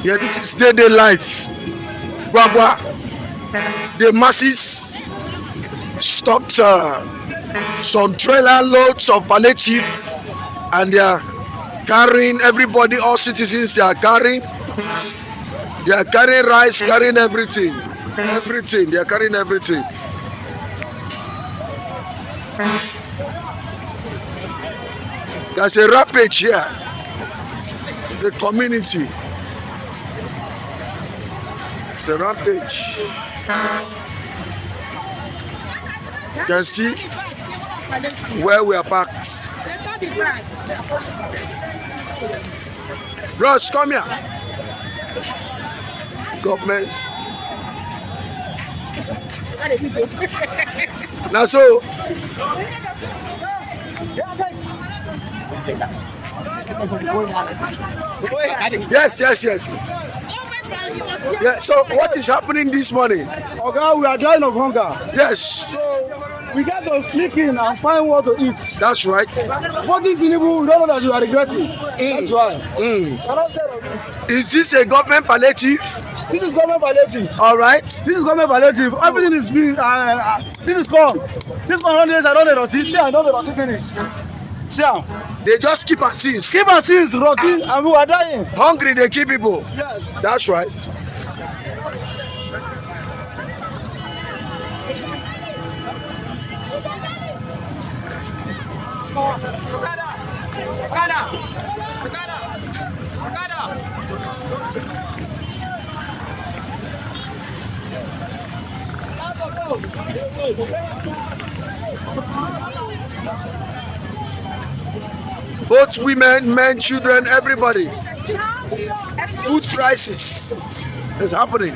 Yeah, this is Dei-Dei life. Guagua. The masses stopped some trailer loads of palliative, and they are carrying everybody, all citizens. They are carrying rice, carrying everything. They are carrying everything. There's a rampage here. The community. It's a rampage. You can see where we are parked. Ross, come here. Government. Now so. Yes. Yeah, so what is happening this morning? Okay, we are dying of hunger. Yes. So we got to sneak in and find what to eat. That's right. Voting Tinubu, we don't know that you are regretting. That's why. Is this a government palliative? This is government palliative. All right. This is government palliative. Everything is being. This is corn. This corn days I don't know roti. See, I don't know roti finish. See, they just keep and seize. Keep and seize roti, and we are dying. Hungry, they kill people. Yes. That's right. Both women, men, children, everybody. Food crisis is happening.